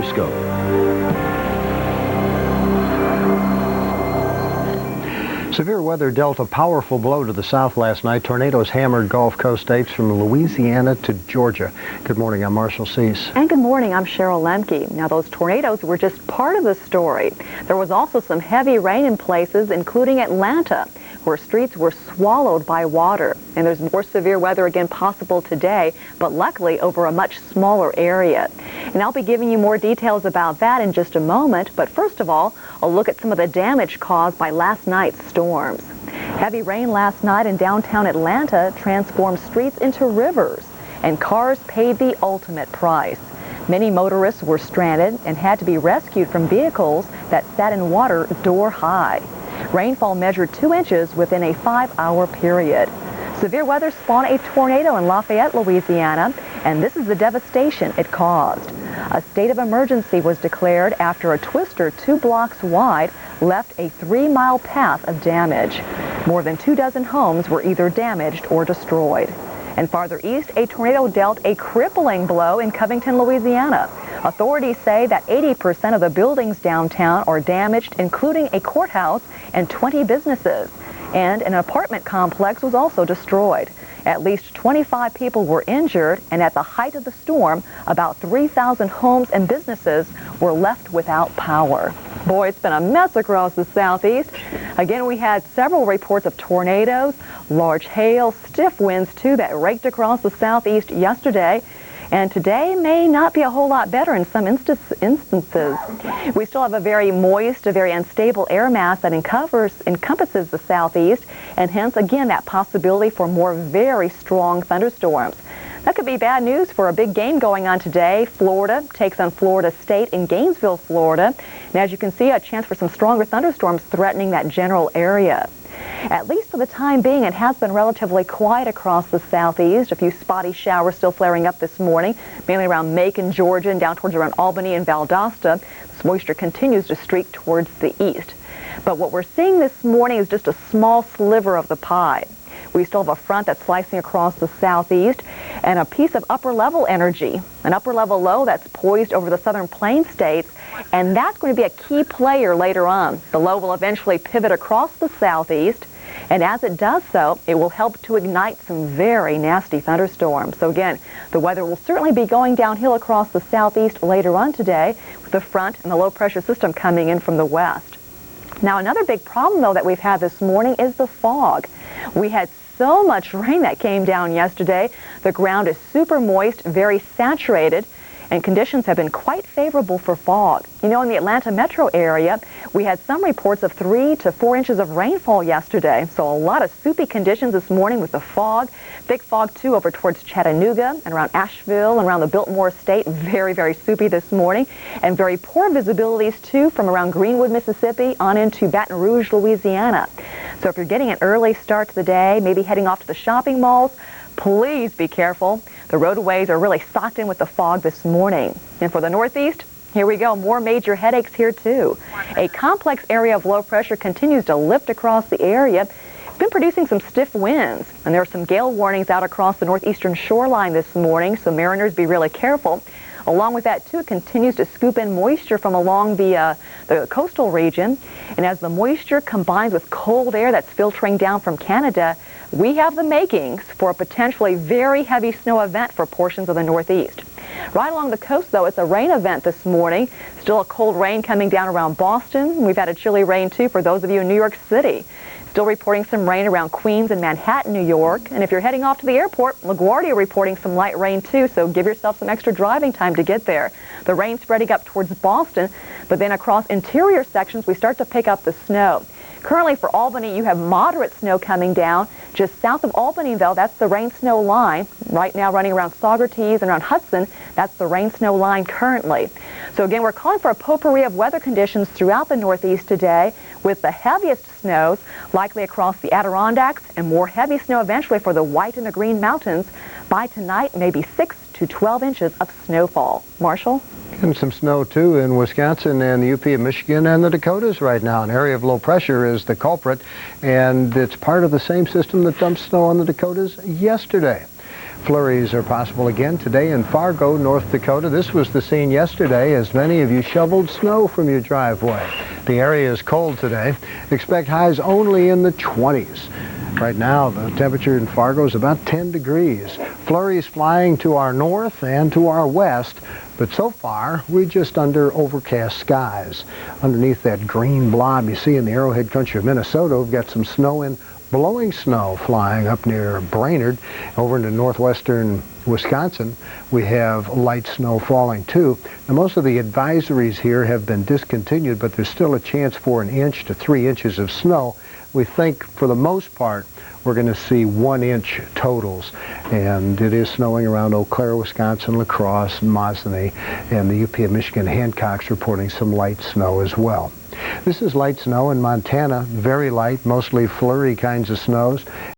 Scope. Severe weather dealt a powerful blow to the south last night. Tornadoes hammered Gulf Coast states from Louisiana to Georgia. Good morning, I'm Marshall Cease. And good morning, I'm Cheryl Lemke. Now, those tornadoes were just part of the story. There was also some heavy rain in places, including Atlanta, where streets were swallowed by water. And there's more severe weather again possible today, but luckily over a much smaller area. And I'll be giving you more details about that in just a moment. But first of all, a look at some of the damage caused by last night's storms. Heavy rain last night in downtown Atlanta transformed streets into rivers, and cars paid the ultimate price. Many motorists were stranded and had to be rescued from vehicles that sat in water door high. Rainfall measured 2 inches within a 5-hour period. Severe weather spawned a tornado in Lafayette, Louisiana, and this is the devastation it caused. A state of emergency was declared after a twister 2 blocks wide left a 3-mile path of damage. More than 24 homes were either damaged or destroyed. And farther east, a tornado dealt a crippling blow in Covington, Louisiana. Authorities say that 80% of the buildings downtown are damaged, including a courthouse and 20 businesses. And an apartment complex was also destroyed. At least 25 people were injured, and at the height of the storm, about 3,000 homes and businesses were left without power. Boy, it's been a mess across the southeast. Again, we had several reports of tornadoes, large hail, stiff winds too that raked across the southeast yesterday. And today may not be a whole lot better in some instances. We still have a very moist, a very unstable air mass that encompasses the southeast, and hence, again, that possibility for more very strong thunderstorms. That could be bad news for a big game going on today. Florida takes on Florida State in Gainesville, Florida. And as you can see, a chance for some stronger thunderstorms threatening that general area. At least for the time being, it has been relatively quiet across the southeast. A few spotty showers still flaring up this morning, mainly around Macon, Georgia, and down towards around Albany and Valdosta. This moisture continues to streak towards the east. But what we're seeing this morning is just a small sliver of the pie. We still have a front that's slicing across the southeast and a piece of upper-level energy, an upper-level low that's poised over the southern plain states, and that's going to be a key player later on. The low will eventually pivot across the southeast, and as it does so, it will help to ignite some very nasty thunderstorms. So again, the weather will certainly be going downhill across the southeast later on today, with the front and the low-pressure system coming in from the west. Now, another big problem, though, that we've had this morning is the fog. We had so much rain that came down yesterday. The ground is super moist, very saturated, and conditions have been quite favorable for fog. You know, in the Atlanta metro area, we had some reports of 3 to 4 inches of rainfall yesterday. So a lot of soupy conditions this morning with the fog. Thick fog, too, over towards Chattanooga and around Asheville and around the Biltmore Estate. Very, very soupy this morning. And very poor visibilities, too, from around Greenwood, Mississippi on into Baton Rouge, Louisiana. So if you're getting an early start to the day, maybe heading off to the shopping malls, please be careful. The roadways are really socked in with the fog this morning. And for the northeast, here we go, more major headaches here too. A complex area of low pressure continues to lift across the area. It's been producing some stiff winds, and there are some gale warnings out across the northeastern shoreline this morning, so mariners be really careful. Along with that, too, it continues to scoop in moisture from along the coastal region. And as the moisture combines with cold air that's filtering down from Canada, we have the makings for a potentially very heavy snow event for portions of the northeast. Right along the coast, though, it's a rain event this morning. Still a cold rain coming down around Boston. We've had a chilly rain, too, for those of you in New York City. Still reporting some rain around Queens and Manhattan, New York. And if you're heading off to the airport, LaGuardia reporting some light rain, too, so give yourself some extra driving time to get there. The rain spreading up towards Boston, but then across interior sections, we start to pick up the snow. Currently for Albany, you have moderate snow coming down. Just south of Albany, though, that's the rain-snow line. Right now running around Saugerties and around Hudson, that's the rain-snow line currently. So again, we're calling for a potpourri of weather conditions throughout the northeast today, with the heaviest snows likely across the Adirondacks and more heavy snow eventually for the White and the Green Mountains. By tonight, maybe 6 to 12 inches of snowfall. Marshall? And some snow, too, in Wisconsin and the UP of Michigan and the Dakotas right now. An area of low pressure is the culprit, and it's part of the same system that dumped snow on the Dakotas yesterday. Flurries are possible again today in Fargo, North Dakota. This was the scene yesterday as many of you shoveled snow from your driveway. The area is cold today. Expect highs only in the 20s. Right now, the temperature in Fargo is about 10 degrees. Flurries flying to our north and to our west, but so far, we're just under overcast skies. Underneath that green blob you see in the Arrowhead country of Minnesota, we've got some snow and blowing snow flying up near Brainerd. Over into northwestern Wisconsin, we have light snow falling too. Now, most of the advisories here have been discontinued, but there's still a chance for 1 inch to 3 inches of snow. We think, for the most part, we're going to see 1 inch totals. And it is snowing around Eau Claire, Wisconsin, La Crosse, Mosinee, and the UP of Michigan Hancock's reporting some light snow as well. This is light snow in Montana, very light, mostly flurry kinds of snows.